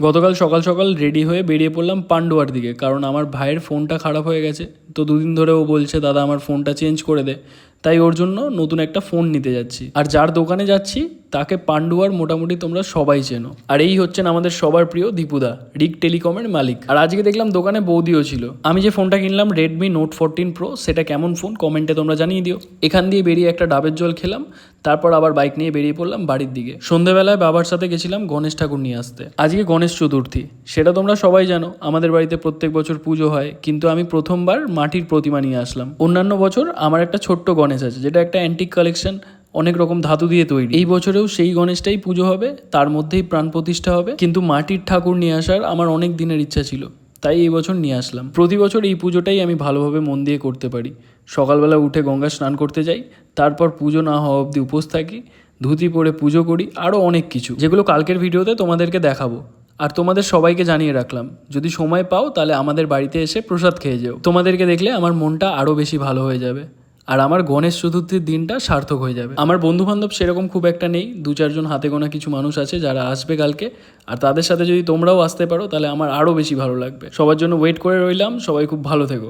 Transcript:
গতকাল সকাল সকাল রেডি হয়ে বেরিয়ে পড়লাম পান্ডুয়ার দিকে, কারণ আমার ভাইয়ের ফোনটা খারাপ হয়ে গেছে। তো দুদিন ধরে ও বলছে দাদা আমার ফোনটা চেঞ্জ করে দে, তাই ওর জন্য নতুন একটা ফোন নিতে যাচ্ছি। আর যার দোকানে যাচ্ছি তাকে পান্ডুয়ার মোটামুটি তোমরা সবাই চেনো। আর এই হচ্ছেন আমাদের সবার প্রিয় দীপুদা, রিক টেলিকমের মালিক। আর আজকে দেখলাম দোকানে বৌদিও ছিল। আমি যে ফোনটা কিনলাম রেডমি নোট 14 প্রো, সেটা কেমন ফোন কমেন্টে তোমরা জানিয়ে দিও। এখান দিয়ে বেরিয়ে একটা ডাবের জল খেলাম, তারপর আবার বাইক নিয়ে বেরিয়ে পড়লাম বাড়ির দিকে। সন্ধ্যেবেলায় বাবার সাথে গেছিলাম গণেশ ঠাকুর নিয়ে আসতে। আজকে গণেশ চতুর্থী, সেটা তোমরা সবাই জানো। আমাদের বাড়িতে প্রত্যেক বছর পুজো হয়, কিন্তু আমি প্রথমবার মাটির প্রতিমা নিয়ে আসলাম। অন্যান্য বছর আমার একটা ছোট্ট গণেশ আছে, যেটা একটা অ্যান্টিক কালেকশন, অনেক রকম ধাতু দিয়ে তৈরি। এই বছরেও সেই গণেশটাই পুজো হবে, তার মধ্যেই প্রাণ প্রতিষ্ঠা হবে। কিন্তু মাটির ঠাকুর নিয়ে আসার আমার অনেক দিনের ইচ্ছা ছিল, তাই এই বছর নিয়ে আসলাম। প্রতি বছর এই পুজোটাই আমি ভালোভাবে মন দিয়ে করতে পারি। সকালবেলা উঠে গঙ্গা স্নান করতে যাই, তারপর পুজো না হওয়া অবধি উপোস থাকি, ধুতি পরে পুজো করি, আরও অনেক কিছু, যেগুলো কালকের ভিডিওতে তোমাদেরকে দেখাবো। আর তোমাদের সবাইকে জানিয়ে রাখলাম, যদি সময় পাও তাহলে আমাদের বাড়িতে এসে প্রসাদ খেয়ে যেও। তোমাদেরকে দেখলে আমার মনটা আরও বেশি ভালো হয়ে যাবে, আর আমার গণেশ চতুর্থীর দিনটা সার্থক হয়ে যাবে। আমার বন্ধুবান্ধব সেরকম খুব একটা নেই, 2-4 জন হাতে গোনা কিছু মানুষ আছে যারা আসবে কালকে। আর তাদের সাথে যদি তোমরাও আসতে পারো তাহলে আমার আরও বেশি ভালো লাগবে। সবার জন্য ওয়েট করে রইলাম, সবাই খুব ভালো থেকো।